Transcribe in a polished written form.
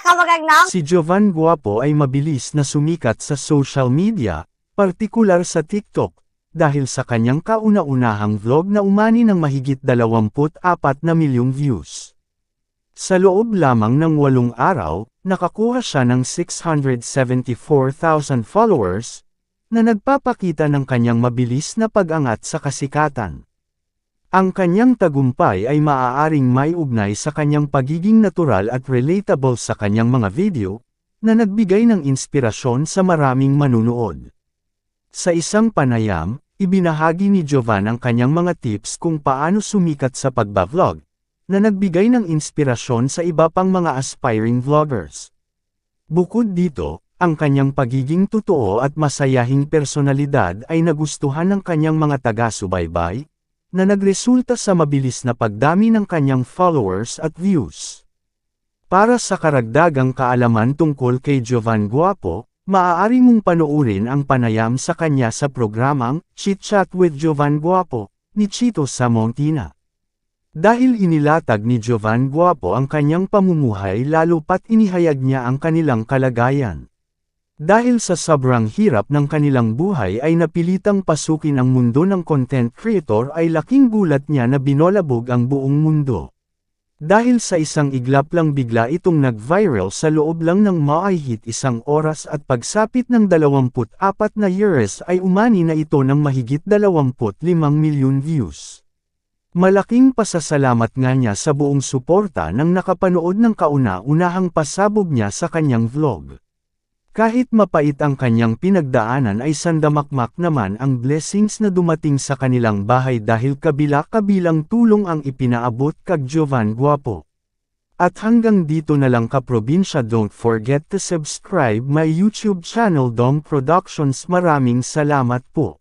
Kamagagnaw? Si Jovan Guapo ay mabilis na sumikat sa social media, partikular sa TikTok, dahil sa kanyang kauna-unahang vlog na umani ng mahigit 24 na milyong views. Sa loob lamang ng 8 araw, nakakuha siya ng 674,000 followers, na nagpapakita ng kanyang mabilis na pag-angat sa kasikatan. Ang kanyang tagumpay ay maaaring maiugnay sa kanyang pagiging natural at relatable sa kanyang mga video, na nagbigay ng inspirasyon sa maraming manunood. Sa isang panayam, ibinahagi ni Jovan ang kanyang mga tips kung paano sumikat sa pagba-vlog, na nagbigay ng inspirasyon sa iba pang mga aspiring vloggers. Bukod dito, ang kanyang pagiging totoo at masayahing personalidad ay nagustuhan ng kanyang mga taga-subaybay, na nagresulta sa mabilis na pagdami ng kanyang followers at views. Para sa karagdagang kaalaman tungkol kay Jovan Guapo, maaari mong panoorin ang panayam sa kanya sa programang Chit Chat with Jovan Guapo, ni Chito Samontina. Dahil inilatag ni Jovan Guapo ang kanyang pamumuhay lalo pat inihayag niya ang kanilang kalagayan. Dahil sa sobrang hirap ng kanilang buhay ay napilitang pasukin ang mundo ng content creator ay laking gulat niya na binolabog ang buong mundo. Dahil sa isang iglap lang bigla itong nag-viral sa loob lang ng maahit 1 oras at pagsapit ng 24 na years ay umani na ito ng mahigit 25 milyon views. Malaking pasasalamat nga niya sa buong suporta nang nakapanood ng kauna-unahang pasabog niya sa kanyang vlog. Kahit mapait ang kanyang pinagdaanan ay sandamakmak naman ang blessings na dumating sa kanilang bahay dahil kabila-kabilang tulong ang ipinaabot kag Jovan Guapo. At hanggang dito na lang kaprobinsya, don't forget to subscribe my YouTube channel Dom Productions. Maraming salamat po.